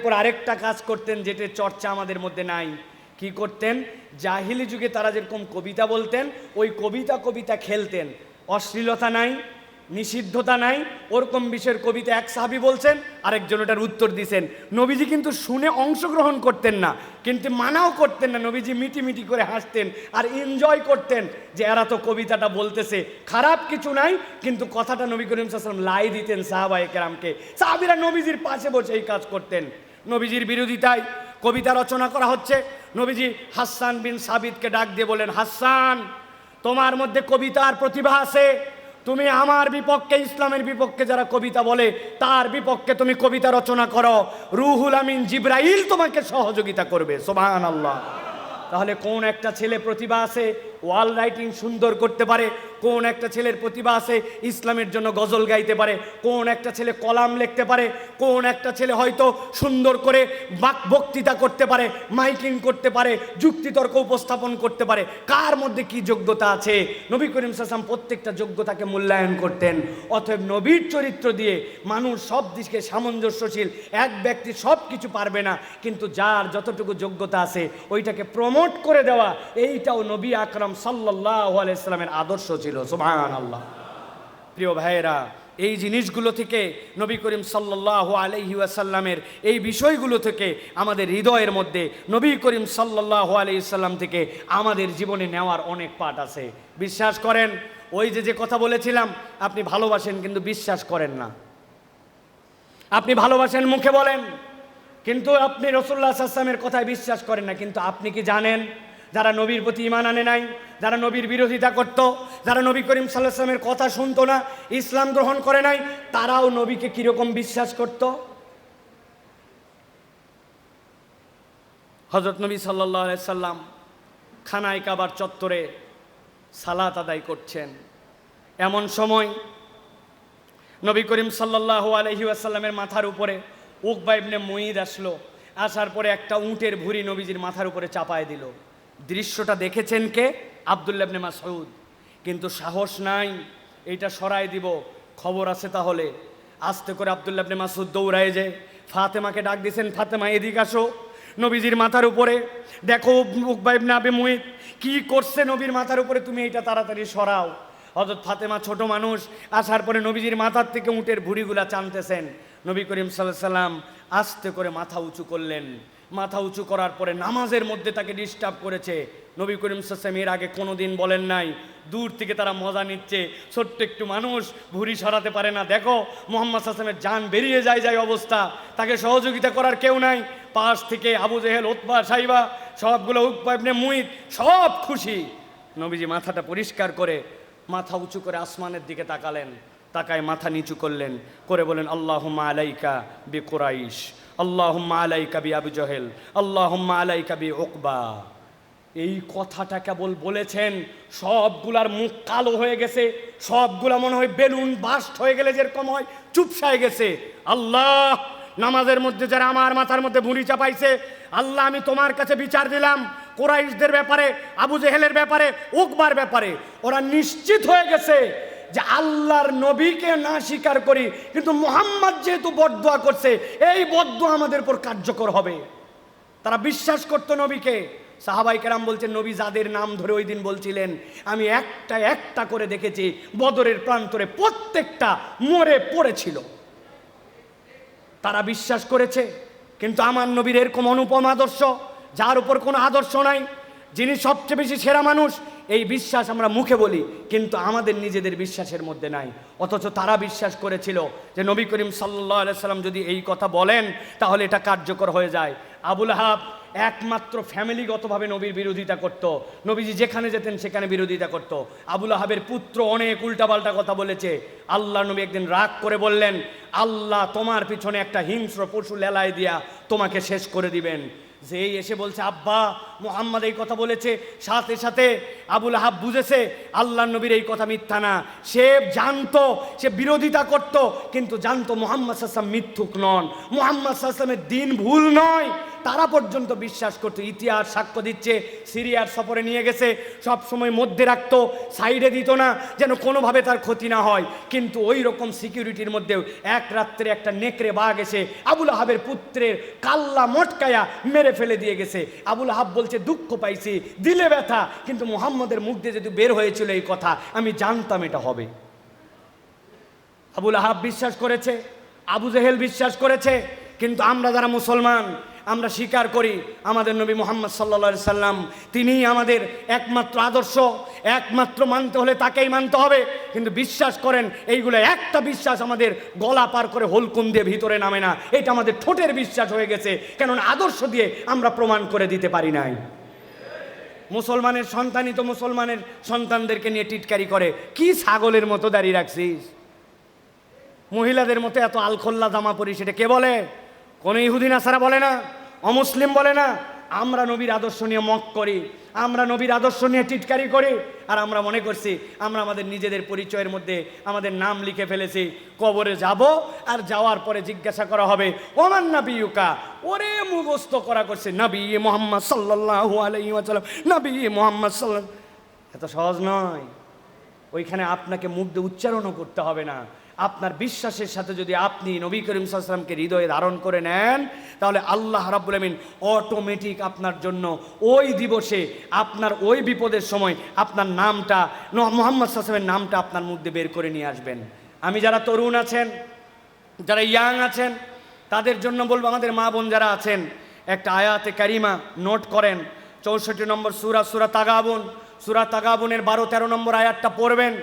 এরপর আরেকটা কাজ করতেন যেটার চর্চা আমাদের মধ্যে নাই। কি করতেন? জাহিলি যুগে তারা যেরকম কবিতা বলতেন, ওই কবিতা খেলতেন। অশ্লীলতা নাই, নিষিদ্ধতা নাই, ওরকম বিষয়ের কবিতা এক সাহাবী বলছেন, আরেকজন ওটার উত্তর দিছেন। নবীজি কিন্তু শুনে অংশগ্রহণ করতেন না, কিন্তু মানাও করতেন না। নবীজি মিটি করে হাসতেন আর এনজয় করতেন যে এরা তো কবিতাটা বলতেছে, খারাপ কিছু নাই, কিন্তু কথাটা নবী করিম সাল্লাল্লাহু আলাইহি ওয়াসাল্লাম লাই দিতেন সাহাবায়ে কেরামকে। সাহাবীরা নবীজির পাশে বসে এই কাজ করতেন। নবীজির বিরোধিতায় কবিতা রচনা করা হচ্ছে। নবীজি হাসান বিন সাবিতকে ডাক দিয়ে বলেন, হাসান, তোমার মধ্যে কবিতার প্রতিভা আছে, তুমি আমার বিপক্ষে, ইসলামের বিপক্ষে যারা কবিতা বলে তার বিপক্ষে তুমি কবিতা রচনা করো, রুহুল আমিন জিবরাইল তোমাকে সহযোগিতা করবে। সুবহানাল্লাহ। তাহলে কোন একটা ছেলে প্রতিভা আছে ওয়াল রাইটিং সুন্দর করতে পারে, কোন একটা ছেলের প্রতিভা আছে ইসলামের জন্য গজল গাইতে পারে, কোন একটা ছেলে কলাম লিখতে পারে, কোন একটা ছেলে হয়তো সুন্দর করে বক্তৃতা করতে পারে, মাইকিং করতে পারে, যুক্তিতর্ক উপস্থাপন করতে পারে, কার মধ্যে কি যোগ্যতা আছে। নবী করিম সাল্লাল্লাহু আলাইহি ওয়াসাল্লাম প্রত্যেকটা যোগ্যতাকে মূল্যায়ন করতেন। অতএব নবীর চরিত্র দিয়ে মানুষ সব দিকে সামঞ্জস্যশীল। এক ব্যক্তি সব কিছু পারবে না, কিন্তু যার যতটুকু যোগ্যতা আছে ওইটাকে প্রমোট করে দেওয়া, এইটাও নবী আকরাম সাল্লাল্লাহু আলাইহি ওয়াসাল্লামের আদর্শ ছিল। সুবহানাল্লাহ। প্রিয় ভাইয়েরা, এই জিনিসগুলো থেকে নবী করিম সাল্লাল্লাহু আলাইহি ওয়াসাল্লামের এই বিষয়গুলো থেকে আমাদের হৃদয়ের মধ্যে নবী করিম সাল্লাল্লাহু আলাইহি ওয়াসাল্লাম থেকে আমাদের জীবনে নেওয়ার অনেক পাঠ আছে। বিশ্বাস করেন, ওই যে কথা বলেছিলাম, আপনি ভালোবাসেন কিন্তু বিশ্বাস করেন না। আপনি ভালোবাসেন মুখে বলেন, কিন্তু আপনি রাসূলুল্লাহ সাল্লাল্লাহু আলাইহি ওয়াসাল্লামের কথায় বিশ্বাস করেন না। কিন্তু আপনি কি জানেন, যারা নবীর প্রতি ঈমান আনে নাই, যারা নবীর বিরোধিতা করত, যারা নবী করিম সাল্লাল্লাহু আলাইহি ওয়াসাল্লামের কথা শুনতো না, ইসলাম গ্রহণ করে নাই, তারাও নবীকে কিরকম বিশ্বাস করত? হযরত নবী সাল্লাল্লাহু আলাইহি ওয়াসাল্লাম খানায় কাবার চত্বরে সালাত আদায় করছেন। এমন সময় নবী করিম সাল্লাল্লাহু আলাইহি ওয়াসাল্লামের মাথার উপরে উকবা ইবনে মুঈদ আসলো। আসার পরে একটা উটের ভুঁড়ি নবীজির মাথার উপরে চাপায় দিল। দৃশ্যটা দেখেছেন কে? আব্দুল্লাহ ইবনে মাসউদ। কিন্তু সাহস নাই এইটা সরাই দিব, খবর আছে। তাহলে আস্তে করে আব্দুল্লাহ ইবনে মাসউদ দৌড়ায় যায়, ফাতেমাকে ডাক দিয়েছেন, ফাতেমা এদিকে আসো। নবীজির মাথার উপরে দেখো উকবা ইবনে আবি মুঈত কি করছে নবীর মাথার উপরে, তুমি এইটা তাড়াতাড়ি সরাও। হযরত ফাতেমা ছোট মানুষ, আসার পরে নবীজির মাথার থেকে উটের ভুঁড়িগুলা টানতেছেন। নবী করিম সাল্লাল্লাহু আলাইহি ওয়াসাল্লাম আস্তে করে মাথা উঁচু করলেন। মাথা উঁচু করার পরে নামাজের মধ্যে তাকে ডিস্টার্ব করেছে। নবী করিম সাল্লাল্লাহু আলাইহি ওয়াসাল্লাম এর আগে কোনোদিন বলেন নাই। দূর থেকে তারা মজা নিচ্ছে, ছোট্ট একটু মানুষ ভুঁড়ি সরাতে পারে না, দেখো মুহাম্মদ সাল্লাল্লাহু আলাইহি ওয়াসাল্লামের জান বেরিয়ে যায় অবস্থা, তাকে সহযোগিতা করার কেউ নাই। পাশ থেকে আবু জেহেল, উতবা, সাইবা সবগুলো, উকবা ইবনে মুঈত সব খুশি। নবীজি মাথাটা পরিষ্কার করে মাথা উঁচু করে আসমানের দিকে তাকালেন, তাকায় মাথা নিচু করলেন, করে বলেন, আল্লাহুম্মা আলাইকা বি কুরাইশ, আল্লাহুম্মা আলাইকা বি আবু জহেল, আল্লাহুম্মা আলাইকা বি উকবা। এই কথাটা কেবল বলেছেন, সবগুলার মুখ কালো হয়ে গেছে, সবগুলা মনে হয় বেলুন বাস্ট হয়ে গেলে যেরকম হয় চুপসায় গেছে। আল্লাহ, নামাজের মধ্যে যারা আমার মাথার মধ্যে ভুঁড়ি চাপাইছে, আল্লাহ আমি তোমার কাছে বিচার দিলাম কুরাইশদের ব্যাপারে, আবু জেহেলের ব্যাপারে, উকবার ব্যাপারে। ওরা নিশ্চিত হয়ে গেছে যে আল্লাহর নবীকে না স্বীকার করি, কিন্তু মুহাম্মদ যেহেতু বদদুয়া করছে, এই বদদুয়া আমাদের উপর কার্যকর হবে। তারা বিশ্বাস করত নবীকে। সাহাবাই কেরাম বলছেন, নবী যাদের নাম ধরে ওই দিন বলছিলেন, আমি একটা একটা করে দেখেছি বদরের প্রান্তরে প্রত্যেকটা মরে পড়েছিল। তারা বিশ্বাস করেছে। কিন্তু আমার নবীর এরকম অনুপম আদর্শ, যার উপর কোনো আদর্শ নাই, যিনি সবচেয়ে বেশি সেরা মানুষ, এই বিশ্বাস আমরা মুখে বলি কিন্তু আমাদের নিজেদের বিশ্বাসের মধ্যে নাই। অথচ তারা বিশ্বাস করেছিল যে নবী করিম সাল্লাল্লাহু আলাইহি ওয়াসাল্লাম যদি এই কথা বলেন তাহলে এটা কার্যকর হয়ে যায়। আবু লাহাব একমাত্র ফ্যামিলিগতভাবে নবীর বিরোধিতা করত, নবীজি যেখানে যেতেন সেখানে বিরোধিতা করত। আবু লাহাবের পুত্র অনেক উল্টাপাল্টা কথা বলেছে। আল্লাহ নবী একদিন রাগ করে বললেন, আল্লাহ তোমার পিছনে একটা হিংস্র পশু লেলায় দিয়া তোমাকে শেষ করে দিবেন। যেই এসে বলছে, আব্বা মুহাম্মদ এই কথা বলেছে, সাথে সাথে আবু লাহাব বুঝেছে আল্লাহ নবীর এই কথা মিথ্যা না। সে জানতো, সে বিরোধিতা করত, কিন্তু জানতো মুহাম্মদ সাল্লাল্লাহু আলাইহি ওয়াসাল্লাম মিথ্যুক নন, মুহাম্মদ সাল্লাল্লাহু আলাইহি ওয়াসাল্লামের দ্বীন ভুল নয়। তারা পর্যন্ত বিশ্বাস করতো। ইতিহাস সাক্ষ্য দিচ্ছে, সিরিয়ার সফরে নিয়ে গেছে, সব সময় মধ্যে রাখতো, সাইডে দিত না, যেন কোনোভাবে তার ক্ষতি না হয়। কিন্তু ওই রকম সিকিউরিটির মধ্যেও এক রাত্রে একটা নেকড়ে বাঘ এসে আবুল আহাবের পুত্রের কাল্লা মটকায়া মেরে ফেলে দিয়ে গেছে। আবুল আহাব বলছে, দুঃখ পাইছি, দিলে ব্যথা, কিন্তু মুহাম্মদের মুখ দিয়ে যদি বের হয়েছিল এই কথা, আমি জানতাম এটা হবে। আবুল আহাব বিশ্বাস করেছে, আবু জেহেল বিশ্বাস করেছে, কিন্তু আমরা যারা মুসলমান, আমরা স্বীকার করি আমাদের নবী মুহাম্মদ সাল্লাল্লাহু আলাইহি সাল্লাম তিনিই আমাদের একমাত্র আদর্শ, একমাত্র মানতে হলে তাকেই মানতে হবে। কিন্তু বিশ্বাস করেন, এইগুলো একটা বিশ্বাস আমাদের গলা পার করে হলকুম দিয়ে ভিতরে নামে না, এটা আমাদের ঠোঁটের বিশ্বাস হয়ে গেছে, কেননা আদর্শ দিয়ে আমরা প্রমাণ করে দিতে পারি নাই। মুসলমানের সন্তানই তো মুসলমানের সন্তানদেরকে নিয়ে টিটকারি করে, কি ছাগলের মতো দাঁড়িয়ে রাখছিস, মহিলাদের মতো এত আলখোল্লা জামা পরিস, এটা কে বলে? কোনো ইহুদি নাসারা বলে না, অমুসলিম বলে না। আমরা নবীর আদর্শ নিয়ে মক করি, আমরা নবীর আদর্শ নিয়ে টিটকারি করি, আর আমরা মনে করছি আমরা আমাদের নিজেদের পরিচয়ের মধ্যে আমাদের নাম লিখে ফেলেছি। কবরে যাব, আর যাওয়ার পরে জিজ্ঞাসা করা হবে, ওমান নাবিয়ুকা, ওরে মুখস্থ করা করছে নবী মুহাম্মদ সাল্লাল্লাহু আলাইহি ওয়াসাল্লাম, নবী মুহাম্মদ সাল্লাল্লাহু। এত সহজ নয়। ওইখানে আপনাকে মুখ দিয়ে উচ্চারণও করতে হবে না। আপনার বিশ্বাসের সাথে যদি আপনি নবী করিম সাল্লাল্লাহু আলাইহি ওয়াসাল্লামকে হৃদয়ে ধারণ করে নেন, তাহলে আল্লাহ রাব্বুল আমিন অটোমেটিক আপনার জন্য ওই দিবসে, আপনার ওই বিপদের সময় আপনার নামটা, মুহাম্মদ সাল্লাল্লাহু আলাইহি ওয়াসাল্লামের নামটা আপনার মুখ দিয়ে বের করে নিয়ে আসবেন। আমি যারা তরুণ আছেন, যারা ইয়াং আছেন, তাদের জন্য বলবো, আমাদের মা বোন যারা আছেন, একটা আয়াতে কারিমা নোট করেন। 64 নম্বর সূরা তাগাবুন, সূরা তাগাবুনের 12-13 নম্বর আয়াতটা পড়বেন।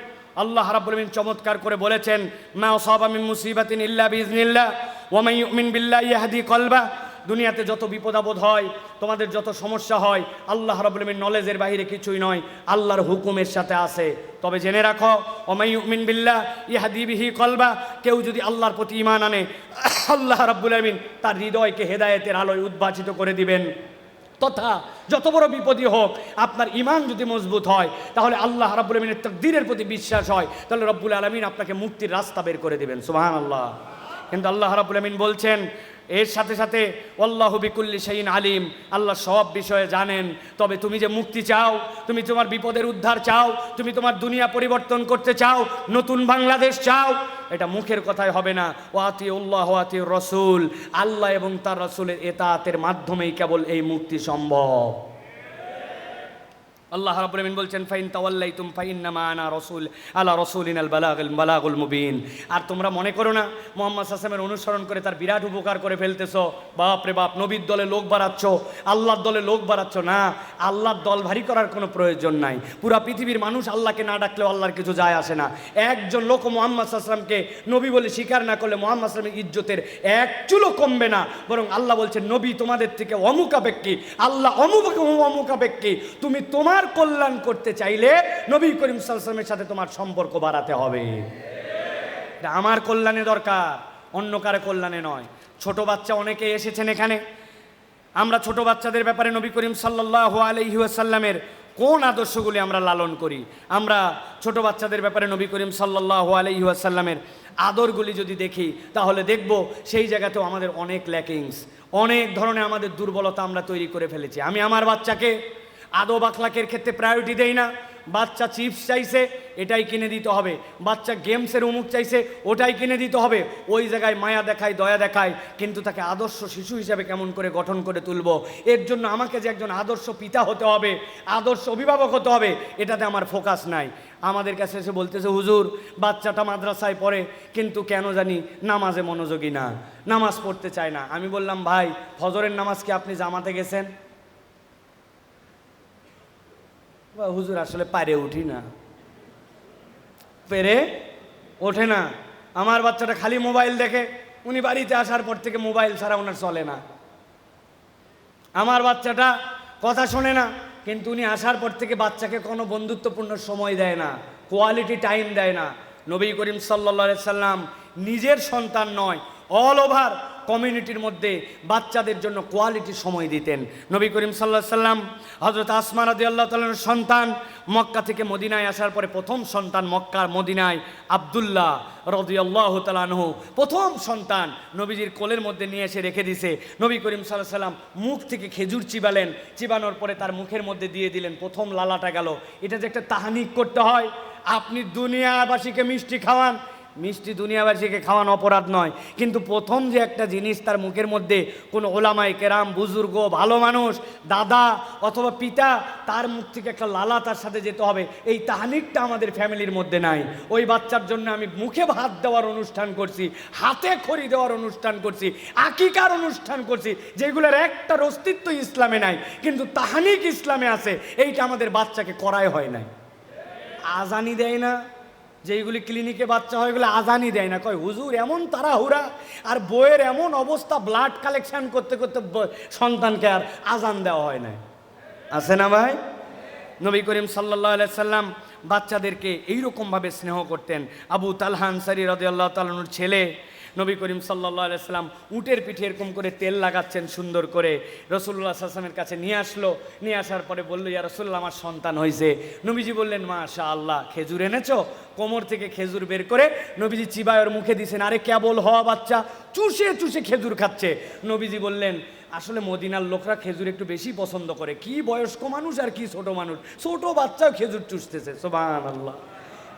আল্লাহ রাব্বুল আমিন চমৎকার করে বলেছেন, মা আসাবা মিন মুসিবাতিন ইল্লা বিইজনিল্লাহ ওয়া মান ইউমিন বিল্লাহি ইয়াহদি কলবা। দুনিয়াতে যত বিপদ আপদ হয়, তোমাদের যত সমস্যা হয়, আল্লাহ রাব্বুল আমিন নলেজের বাইরে কিছুই নয়, আল্লাহর হুকুমের সাথে আছে। তবে জেনে রাখো, ওয়া মান ইউমিন বিল্লাহ ইয়াহদি বিহি কলবা, কেউ যদি আল্লাহর প্রতি ঈমান আনে, আল্লাহ রাব্বুল আমিন তার হৃদয়কে হেদায়েতের আলোয় উদ্ভাসিত করে দিবেন। তথা যত বড় বিপদই হোক, আপনার ঈমান যদি মজবুত হয়, তাহলে আল্লাহ রাব্বুল আলামিনের তাকদীরের প্রতি বিশ্বাস হয়, তাহলে রব্বুল আলামিন আপনাকে মুক্তির রাস্তা বের করে দিবেন। সুবহানাল্লাহ। কিন্তু আল্লাহ রাব্বুল আলামিন বলছেন, এর সাথে সাথে আল্লাহু বিকুল্লি শাইইন আলিম, আল্লাহ সব বিষয়ে জানেন। তবে তুমি যে মুক্তি চাও, তুমি তোমার বিপদের উদ্ধার চাও, তুমি তোমার দুনিয়া পরিবর্তন করতে চাও, নতুন বাংলাদেশ চাও, এটা মুখের কথাই হবে না। ওয়াতিউল্লাহ ওয়াতিউর রাসূল, আল্লাহ এবং তার রাসূলের ইতাআতের মাধ্যমেই কেবল এই মুক্তি সম্ভব। আল্লাহ রাব্বুল আমিন বলছেন, ফাইন তাওয়াল্লাইতুম ফাইন্নামা আনা রাসূল আলা রাসূলিনাল বালাগুল মুবিন। আর তোমরা মনে করো না মুহাম্মদ সাল্লাল্লাহু আলাইহি ওয়াসাল্লামের অনুসরণ করে তার বিরাট উপকার করে ফেলতেছো, বাপ রে বাপ, নবীর দলে লোক বাড়াচ্ছ, আল্লাহর দলে লোক বাড়াচ্ছ। না, আল্লাহর দল ভারী করার কোনো প্রয়োজন নাই। পুরা পৃথিবীর মানুষ আল্লাহকে না ডাকলেও আল্লাহর কিছু যায় আসে না। একজন লোক মুহাম্মদ সাল্লাল্লাহু আলাইহি ওয়াসাল্লামকে নবী বলে স্বীকার না করলে মুহাম্মদ সাল্লাল্লাহু আলাইহি ওয়াসাল্লামের ইজ্জতের এক চুলও কমবে না, বরং আল্লাহ বলছেন, নবী তোমাদের থেকে অমুকাপেক্ষী, আল্লাহ অমুকাপেক্ষী। তুমি তোমার কল্যাণ করতে চাইলে নবী করিম সাল্লাল্লাহু আলাইহি ওয়াসাল্লামের সাথে তোমার সম্পর্ক বাড়াতে হবে। এটা আমার কল্যাণে দরকার, অন্য কারো কল্যাণে নয়। ছোট বাচ্চা অনেকে এসেছেন এখানে, আমরা ছোট বাচ্চাদের ব্যাপারে নবী করিম সাল্লাল্লাহু আলাইহি ওয়াসাল্লামের কোন আদর্শগুলি আমরা লালন করি? আমরা ছোট বাচ্চাদের ব্যাপারে নবী করিম সাল্লাল্লাহু আলাইহি ওয়াসাল্লামের আদরগুলি যদি দেখি, তাহলে দেখব সেই জায়গাতেও আমাদের অনেক ল্যাকিংস, অনেক ধরনের আমাদের দুর্বলতা আমরা তৈরি করে ফেলেছি। আমি আমার বাচ্চাকে আদব আখলাকের ক্ষেত্রে প্রায়োরিটি দেই না। বাচ্চা চিপস চাইছে, এটাই কিনে দিতে হবে। বাচ্চা গেমসের উমুক চাইছে, ওটাই কিনে দিতে হবে। ওই জায়গায় মায়া দেখায়, দয়া দেখায়, কিন্তু তাকে আদর্শ শিশু হিসাবে কেমন করে গঠন করে তুলব, এর জন্য আমাকে যে একজন আদর্শ পিতা হতে হবে, আদর্শ অভিভাবক হতে হবে, এটাতে আমার ফোকাস নাই। আমাদের কাছে এসে বলতেছে, হুজুর বাচ্চাটা মাদ্রাসায় পড়ে, কিন্তু কেন জানি নামাজে মনোযোগী না, নামাজ পড়তে চায় না। আমি বললাম, ভাই ফজরের নামাজ কি আপনি জামাতে গেছেন? হুজুর আসলে পারে উঠি না, পেরে ওঠে না। আমার বাচ্চাটা খালি মোবাইল দেখে, উনি বাড়িতে আসার পর থেকে মোবাইল ছাড়া ওনার চলে না। আমার বাচ্চাটা কথা শোনে না, কিন্তু উনি আসার পর থেকে বাচ্চাকে কোনো বন্ধুত্বপূর্ণ সময় দেয় না, কোয়ালিটি টাইম দেয় না। নবী করিম সাল্লাল্লাহু আলাইহি সাল্লাম নিজের সন্তান নয়, অল ওভার কমিউনিটির মধ্যে বাচ্চাদের জন্য কোয়ালিটি সময় দিতেন। নবী করিম সাল্লাল্লাহু আলাইহি সাল্লাম হযরত আসমা রাদিয়াল্লাহু তাআলার সন্তান, মক্কা থেকে মদিনায় আসার পরে প্রথম সন্তান মক্কার মদিনায় আব্দুল্লাহ রাদিয়াল্লাহু তাআলা আনহু, প্রথম সন্তান নবীজির কোলের মধ্যে নিয়ে এসে রেখে দিছে। নবী করিম সাল্লাল্লাহু আলাইহি সাল্লাম মুখ থেকে খেজুর চিবালেন, চিবানোর পরে তার মুখের মধ্যে দিয়ে দিলেন, প্রথম লালাটা গেল। এটা যে একটা তাহনিক করতে হয়, আপনি দুনিয়াবাসীকে মিষ্টি খাওয়ান, মিষ্টি দুনিয়াবাসীকে খাওয়ান অপরাধ নয়, কিন্তু প্রথম যে একটা জিনিস তার মুখের মধ্যে কোনো ওলামায়ে কেরাম, বুজুর্গ, ভালো মানুষ, দাদা অথবা পিতা, তার মুখ থেকে একটা লালা তার সাথে যেতে হবে, এই তাহনিকটা আমাদের ফ্যামিলির মধ্যে নাই। ওই বাচ্চার জন্য আমি মুখে ভাত দেওয়ার অনুষ্ঠান করছি, হাতে খড়ি দেওয়ার অনুষ্ঠান করছি, আকিকার অনুষ্ঠান করছি, যেগুলোর একটার অস্তিত্ব ইসলামে নাই, কিন্তু তাহনিক ইসলামে আছে। এইটা আমাদের বাচ্চাকে করাই হয় নাই। আজানি দেয় না, যেইগুলি ক্লিনিকে বাচ্চা হয় এগুলো আজানই দেয় না, কয় হুজুর এমন তাড়াহুড়া আর বইয়ের এমন অবস্থা, ব্লাড কালেকশন করতে করতে সন্তানকে আর আজান দেওয়া হয় না। আছে না ভাই? নবী করিম সাল্লাল্লাহু আলাইহি সাল্লাম বাচ্চাদেরকে এইরকমভাবে স্নেহ করতেন। আবু তালহা আনসারী রাদিয়াল্লাহু তাআলা আনহুর ছেলে নবী করিম সাল্লাল্লাহু আলাইহি সাল্লাম উটের পিঠে এরকম করে তেল লাগাচ্ছেন সুন্দর করে, রাসূলুল্লাহ সাল্লাল্লাহু আলাইহি ওয়াসাল্লামের কাছে নিয়ে আসলো। নিয়ে আসার পরে বলল, ইয়া রাসূলুল্লাহ আমার সন্তান হয়েছে। নবীজি বললেন, মাশাআল্লাহ, খেজুর এনেছো? কোমর থেকে খেজুর বের করে নবীজি চিবায়ের মুখে দিয়েছেন। আরে কেবল হওয়া বাচ্চা চুষে চুষে খেজুর খাচ্ছে। নবীজি বললেন, আসলে মদিনার লোকরা খেজুর একটু বেশি পছন্দ করে, কি বয়স্ক মানুষ আর কি ছোট মানুষ, ছোট বাচ্চাও খেজুর চুষতেছে। সুবহানাল্লাহ।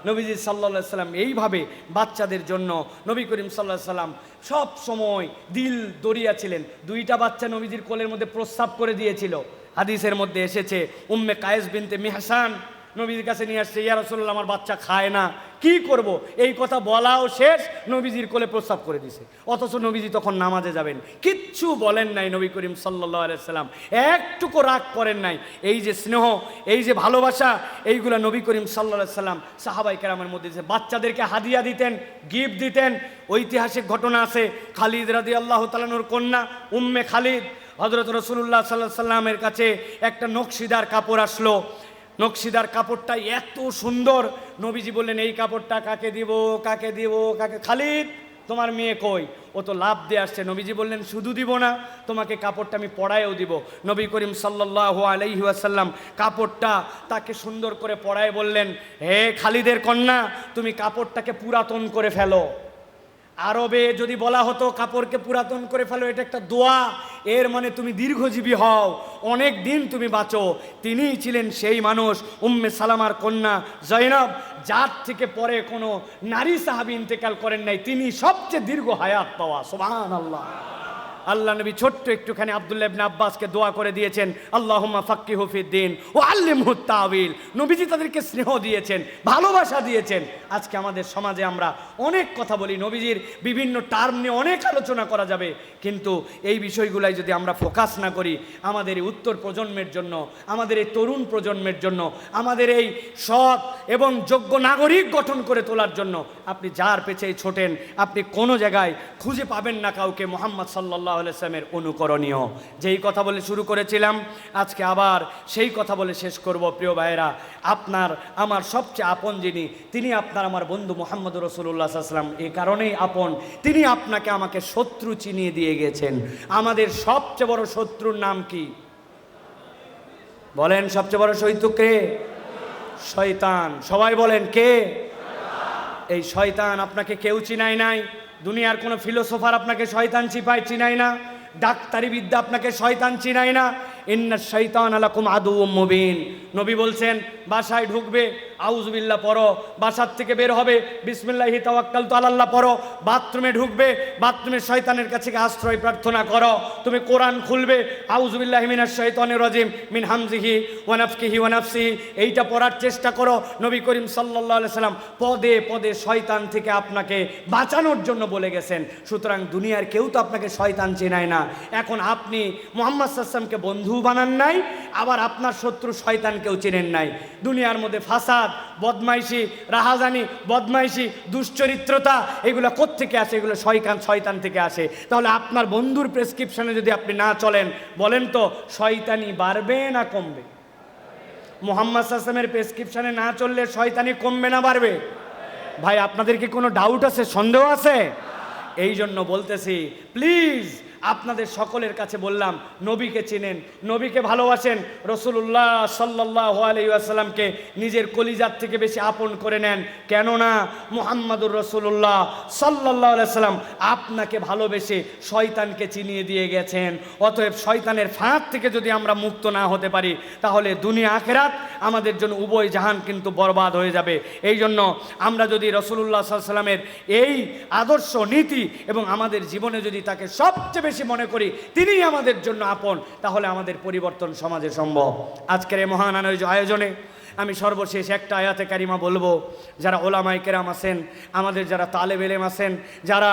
নবীজি সাল্লাল্লাহু আলাইহি সাল্লাম এইভাবে বাচ্চাদের জন্য, নবী করিম সাল্লাল্লাহু আলাইহি সাল্লাম সব সময় দিল দরিয়া ছিলেন। দুইটা বাচ্চা নবীজির কোলের মধ্যে প্রস্রাব করে দিয়েছিল, হাদিসের মধ্যে এসেছে। উম্মে কায়েস বিনতে মিহসান নবীজির কাছে নিয়ে আসছে, ইয়া রাসূলুল্লাহ আমার বাচ্চা খায় না, কি করব? এই কথা বলাও শেষ, নবীজির কোলে প্রস্রাব করে দিছে। অথচ নবীজি তখন নামাজে যাবেন, কিচ্ছু বলেন নাই। নবী করিম সাল্লাল্লাহু আলাইহি সাল্লাম একটুকু রাগ করেন নাই। এই যে স্নেহ, এই যে ভালোবাসা, এইগুলা নবী করিম সাল্লাল্লাহু আলাইহি সাল্লাম সাহাবায়ে কেরামের মধ্যে বাচ্চাদেরকে হাদিয়া দিতেন, গিফট দিতেন। ঐতিহাসিক ঘটনা আছে, খালিদ রাদিয়াল্লাহু তাআলা আনহুর কন্যা উম্মে খালিদ, হযরত রাসূলুল্লাহ সাল্লাল্লাহু আলাইহি সাল্লামের কাছে একটা নকশিদার কাপড় আসলো। নকশিদার কাপড়টা এত সুন্দর, নবীজি বললেন, এই কাপড়টা কাকে দিব, কাকে দিব, কাকে? খালিদ, তোমার মেয়ে কই? ও তো লাভ দিয়ে আসছে। নবীজি বললেন, শুধু দিব না, তোমাকে কাপড়টা আমি পরায়ও দিব। নবী করিম সাল্লাল্লাহু আলাইহি ওয়াসাল্লাম কাপড়টা তাকে সুন্দর করে পরায় বললেন, হে খালিদের কন্যা, তুমি কাপড়টাকে পুরাতন করে ফেলো। আরবে যদি বলা হতো কাপড়কে পুরাতন করে ফেলো, এটা একটা দোয়া, এর মানে তুমি দীর্ঘজীবী হও, অনেক দিন তুমি বাঁচো। তিনিই ছিলেন সেই মানুষ, উম্মে সালামার কন্যা জয়নব, যার থেকে পরে কোনো নারী সাহাবী ইন্তেকাল করেন নাই, তিনি সবচেয়ে দীর্ঘ হায়াত পাওয়া। সুবহানাল্লাহ। আল্লাহ নবী ছোট্ট একটুখানি আব্দুল্লাহ ইবনে আব্বাসকে দোয়া করে দিয়েছেন, আল্লাহুম্মা ফাক্কিহু ফিদ্দিন ওয়া আল্লিমহু তাওয়িল। নবীজি তাদেরকে স্নেহ দিয়েছেন, ভালোবাসা দিয়েছেন। আজকে আমাদের সমাজে আমরা অনেক কথা বলি, নবীজির বিভিন্ন টার্ম নিয়ে অনেক আলোচনা করা যাবে, কিন্তু এই বিষয়গুলাই যদি আমরা ফোকাস না করি, আমাদের এই উত্তর প্রজন্মের জন্য, আমাদের এই তরুণ প্রজন্মের জন্য, আমাদের এই সৎ এবং যোগ্য নাগরিক গঠন করে তোলার জন্য, আপনি যার পেছেই ছোটেন, আপনি কোনো জায়গায় খুঁজে পাবেন না কাউকে মুহাম্মদ সাল্লাল্লাহু আলাইহি ওয়াসাল্লামের অনুকরণীয়। যেই কথা বলে শুরু করেছিলাম, আজকে আবার সেই কথা বলে শেষ করব। প্রিয় ভাইয়েরা, আপনার আমার সবচেয়ে আপন যিনি, তিনি আপনার আমার বন্ধু মুহাম্মদ রাসূলুল্লাহ সাল্লাল্লাহু আলাইহি ওয়াসাল্লাম। এই কারণেই আপন, তিনি আপনাকে আমাকে শত্রু চিনিয়ে দিয়ে গেছেন। আমাদের সবচেয়ে বড় শত্রুর নাম কি বলেন? সবচেয়ে বড় শত্রু কে? শয়তান। সবাই বলেন কে? এই শয়তান আপনাকে কেউ চিনায় নাই, দুনিয়ার কোনো ফিলোসোফার আপনাকে শয়তান চিনায় না, ডাক্তারি বিদ্যা আপনাকে শয়তান চিনায় না। ইন্না শাইতানা লাকুম আদুউম মুবিন। নবী বলছেন, বাসায় ঢুকবে আউযুবিল্লাহ পড়ো, বাসার থেকে বের হবে বিসমিল্লাহি তাওয়াক্কালতু আলাল্লাহ পড়ো, বাথরুমে ঢুকবে, বাথরুমে শয়তানের কাছে আশ্রয় প্রার্থনা করো, তুমি কোরআন খুলবে আউযুবিল্লাহি মিনাশ শাইতানির রাজিম মিন হামজিহি ওয়া নাফখিহি ওয়া নাফসিহি, এইটা পড়ার চেষ্টা করো। নবী করিম সাল্লাল্লাহু আলাইহি সাল্লাম পদে পদে শয়তান থেকে আপনাকে বাঁচানোর জন্য বলে গেছেন। সুতরাং দুনিয়ার কেউ তো আপনাকে শয়তান চেনায় না। এখন আপনি মুহাম্মদ সাল্লাল্লাহু আলাইহি ওয়াসাল্লামকে বন্ধু বানান নাই, আবার আপনার শত্রু শয়তানকেও চেনেন নাই। দুনিয়ার মধ্যে ফাসাদ, বদমাইশি, রাহাজানি, বদমাইশি, দুশ্চরিত্রতা, এগুলো কোত্থেকে আসে? এগুলো শয়তান থেকে আসে। তাহলে আপনার বন্ধুর প্রেসক্রিপশনে যদি আপনি না চলেন, বলেন তো শয়তানি বাড়বে না কমবে? মুহাম্মদ সাল্লাল্লাহু আলাইহি ওয়াসাল্লামের প্রেসক্রিপশনে না চললে শয়তানি কমবে না বাড়বে? ভাই, আপনাদের কি কোনো ডাউট আছে, সন্দেহ আছে? এই জন্য বলতেছি, প্লিজ আপনাদের সকলের কাছে বললাম, নবীকে চিনেন, নবীকে ভালোবাসেন, রাসূলুল্লাহ সাল্লাল্লাহু আলাইহি ওয়াসাল্লামকে নিজের কলিজার থেকে বেশি আপন করে নেন। কেননা মুহাম্মাদুর রাসূলুল্লাহ সাল্লাল্লাহু আলাইহি ওয়াসাল্লাম আপনাকে ভালোবেসে শয়তানকে চিনিয়ে দিয়ে গেছেন। অতএব শয়তানের ফাঁদ থেকে যদি আমরা মুক্ত না হতে পারি, তাহলে দুনিয়া আখিরাত আমাদের জন্য উভয় জাহান কিন্তু বরবাদ হয়ে যাবে। এই জন্য আমরা যদি রাসূলুল্লাহ সাল্লাল্লাহু আলাইহি ওয়াসাল্লামের এই আদর্শ নীতি এবং আমাদের জীবনে যদি তাকে সবচেয়ে বেশি মনে করি, তিনিই আমাদের জন্য আপন, তাহলে আমাদের পরিবর্তন সমাজে সম্ভব। আজকের এই মহান আয়োজনে আমি সর্বশেষ একটা আয়াতে কারিমা বলবো। যারা ওলামায়ে কেরাম আছেন, আমাদের যারা তালেব ইলম আছেন, যারা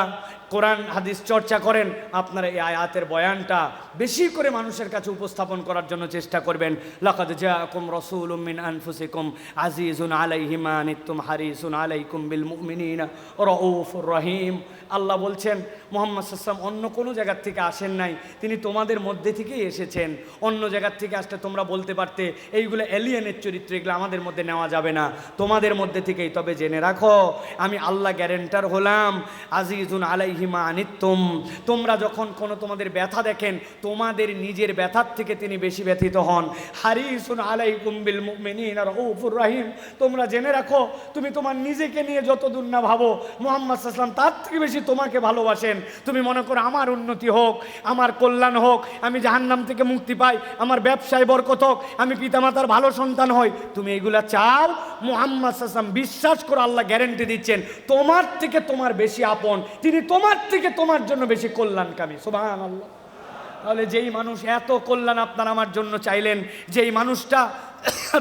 কোরআন হাদিস চর্চা করেন, আপনারা এই আয়াতের বয়ানটা বেশি করে মানুষের কাছে উপস্থাপন করার জন্য চেষ্টা করবেন। লাকাদ জাআকুম রাসূলুম মিন আনফুসিকুম আজিজুন আলাইহি মা আনিতুম হারিসুন আলাইকুম বিল মুমিনিনা রাউফুর রহিম। আল্লাহ বলছেন মুহাম্মদ সাল্লাল্লাহু আলাইহি ওয়াসাল্লাম অন্য কোনো জায়গার থেকে আসেন নাই, তিনি তোমাদের মধ্যে থেকেই এসেছেন। অন্য জায়গার থেকে আসলে তোমরা বলতে পারতে এইগুলো এলিয়েনের চরিত্র, এগুলো আমাদের মধ্যে নেওয়া যাবে না, তোমাদের মধ্যে থেকেই। তবে জেনে রাখো, আমি আল্লাহ গ্যারেন্টার হলাম, আজিজুন আলাইহি মা আনিতুম। তোমরা যখন কোনো তোমাদের ব্যথা দেখেন, তোমাদের নিজের ব্যথার থেকে তিনি বেশি ব্যথিত হন। হারিসুন আলাইকুম বিল মুমিনিনা রাউফুর রহিম। তোমরা জেনে রাখো, তুমি তোমার নিজেকে নিয়ে যত দূর না ভাবো, মুহাম্মদ সাল্লাল্লাহু আলাইহি ওয়াসাল্লাম তার থেকে বেশি তোমাকে ভালোবাসেন। তুমি মনে করো আমার উন্নতি হোক, আমার কল্যাণ হোক, আমি জাহান্নাম থেকে মুক্তি পাই, আমার ব্যবসায় বরকত হোক, আমি পিতামাতার ভালো সন্তান হই, তুমি এইগুলা চাও, মুহাম্মদ সাল্লাল্লাহু আলাইহি ওয়াসাল্লাম বিশ্বাস করো, আল্লাহ গ্যারান্টি দিচ্ছেন তোমার থেকে তোমার বেশি আপন, তিনি তোমার থেকে তোমার জন্য বেশি কল্যাণকামী। সুবহানাল্লাহ। তাহলে যেই মানুষ এত কল্যাণ আপনার আমার জন্য চাইলেন, যেই মানুষটা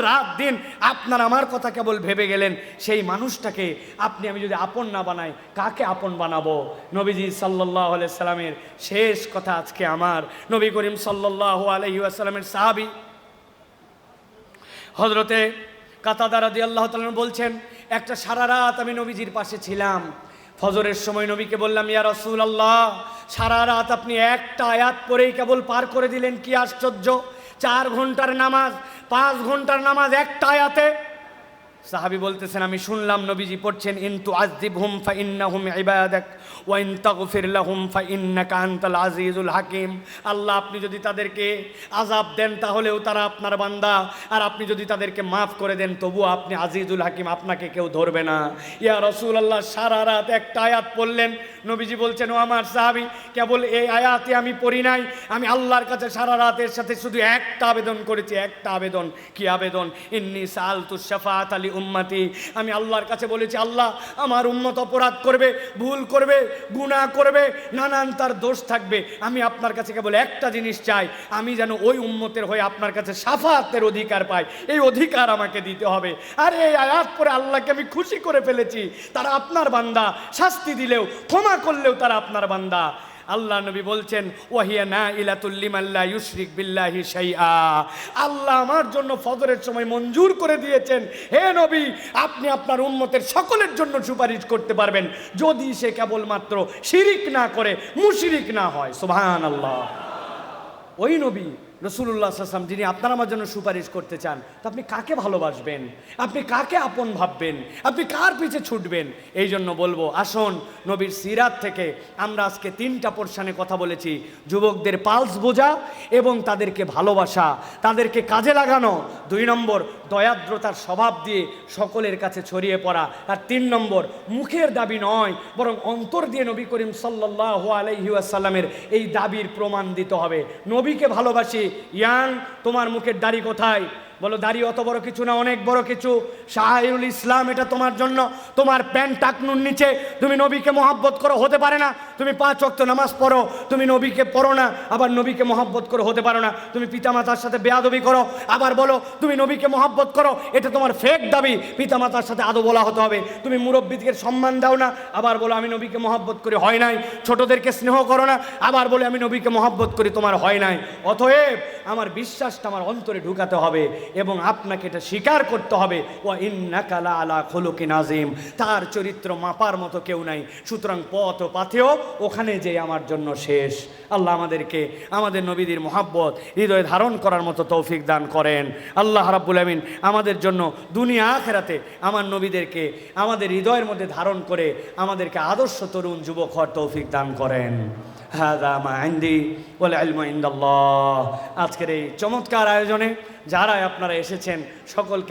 রাত দিন আপনার আমার কথা কেবল ভেবে গেলেন, সেই মানুষটাকে আপনি আমি যদি আপন না বানাই, কাকে আপন বানাবো? নবীজি সাল্লাল্লাহু আলাইহি সাল্লামের শেষ কথা আজকে আমার নবী করিম সাল্লাল্লাহু আলাইহি ওয়াসাল্লামের সাহাবী হযরতে কাতাদা রাদিয়াল্লাহু তাআলা বলছেন, একটা সারা রাত আমি নবীজির পাশে ছিলাম। ফজরের সময় নবীকে বললাম, ইয়া রাসূলুল্লাহ, সারা রাত আপনি একটা আয়াত পড়েই কেবল পার করে দিলেন, কি আশ্চর্য! 4 ঘন্টার নামাজ, 5 ঘন্টার নামাজ একটা আয়াতে। সাহাবী বলতেছেন, আমি শুনলাম নবীজি পড়ছেন, ইন তুআযিবহুম ফাইন্নাহুম ইবাদাক ওয়া ইন তাগফির লাহুম ফাইন্নাকা আনতাল আজিজুল হাকীম। আল্লাহ, আপনি যদি তাদেরকে আযাব দেন তাহলেও তারা আপনার বান্দা, আর আপনি যদি তাদেরকে মাফ করে দেন তবুও আপনি আজিজুল হাকীম, আপনাকে কেউ ধরবে না। ইয়া রাসূলুল্লাহ, সারা রাত একটা আয়াত পড়লেন। নবীজি বলছেন, ও আমার সাহাবী, কেবল এই আয়াতে আমি পড়ি নাই, আমি আল্লাহর কাছে সারা রাতের সাথে শুধু একটা আবেদন করেছি, একটা আবেদন। কি আবেদন? ইন্নী সাআলতু শাফাআত আলি উম্মতি। আমি আল্লাহর কাছে বলেছি, আল্লাহ, আমার উম্মত অপরাধ করবে, ভুল করবে, গুনাহ করবে, নানান তার দোষ থাকবে, আমি আপনার কাছে কেবল একটা জিনিস চাই, আমি যেন ওই উম্মতের হয়ে আপনার কাছে শাফাআতের অধিকার পাই, এই অধিকার আমাকে দিতে হবে। আর এই আয়াত পরে আল্লাহকে আমি খুশি করে ফেলেছি, তারা আপনার বান্দা, শাস্তি দিলেও ক্ষমা করলেও তারা আপনার বান্দা। আল্লাহ নবী বলছেন, ওয়াহিয়া নাইলাতুল লিমান লা ইউশরিক বিল্লাহি শাইআ। আল্লাহ আমার জন্য ফজরের সময় মঞ্জুর করে দিয়েছেন, হে নবী, আপনি আপনার উম্মতের সকলের জন্য সুপারিশ করতে পারবেন, যদি সে কেবলমাত্র শিরিক না করে, মুশরিক না হয়। সুবহানাল্লাহ। ওই নবী রাসূলুল্লাহ সাল্লাল্লাহু আলাইহি ওয়াসাল্লাম যিনি আপনার আমার জন্য সুপারিশ করতে চান, তো আপনি কাকে ভালোবাসবেন? আপনি কাকে আপন ভাববেন? আপনি কার পিছে ছুটবেন? এই জন্য বলবো, আসুন নবীর সিরাত থেকে আমরা আজকে 3টা পোরশনে কথা বলেছি। যুবকদের পালস বোঝা এবং তাদেরকে ভালোবাসা, তাদেরকে কাজে লাগানো। 2 নম্বর, দয়াদ্রতার স্বভাব দিয়ে সকলের কাছে ছড়িয়ে পড়া। আর 3 নম্বর, মুখের দাবি নয় বরং অন্তর দিয়ে নবী করিম সাল্লাল্লাহু আলাইহি ওয়াসাল্লামের এই দাবির প্রমাণ দিতে হবে। নবীকে ভালোবাসি। ইয়াং, তোমার মুখের দাড়ি কোথায়? বলো, দাড়ি অত বড় কিছু না, অনেক বড় কিছু। শাহরুল ইসলাম এটা তোমার জন্য। তোমার প্যান্ট টাকনুর নিচে তুমি নবীকে মহব্বত করো, হতে পারে না। তুমি 5 ওয়াক্ত নামাজ পড়ো, তুমি নবীকে পড়ো না, আবার নবীকে মহব্বত করো, হতে পারো না। তুমি পিতামাতার সাথে বেয়াদবি করো, আবার বলো তুমি নবীকে মহব্বত করো, এটা তোমার ফেক দাবি। পিতামাতার সাথে আদব বলা হতে হবে। তুমি মুরব্বীদের সম্মান দাও না, আবার বলো আমি নবীকে মহব্বত করি, হয় নাই। ছোটদেরকে স্নেহ করো না, আবার বলে আমি নবীকে মহব্বত করি, তোমার হয় নাই। অতএব আমার বিশ্বাসটা আমার অন্তরে ঢুকাতে হবে। এবং আপনাকে এটা স্বীকার করতে হবে ওয়া ইন্নাকা লা আলা খুলুকিন আযীম, তার চরিত্র মাপার মতো কেউ নাই। সুতরাং পথ ও পাথেও ওখানে যে আমার জন্য শেষ। আল্লাহ আমাদেরকে আমাদের নবীদের মহাব্বত হৃদয়ে ধারণ করার মতো তৌফিক দান করেন। আল্লাহ রাব্বুল আমিন আমাদের জন্য দুনিয়া আখিরাতে আমার নবীদেরকে আমাদের হৃদয়ের মধ্যে ধারণ করে আমাদেরকে আদর্শ তরুণ যুবক হওয়ার তৌফিক দান করেন। হাযা মা ইনদি ওয়াল ইলমু ইনদাল্লাহ। আজকের এই চমৎকার আয়োজনে যারা আপনারা এসেছেন সকলকে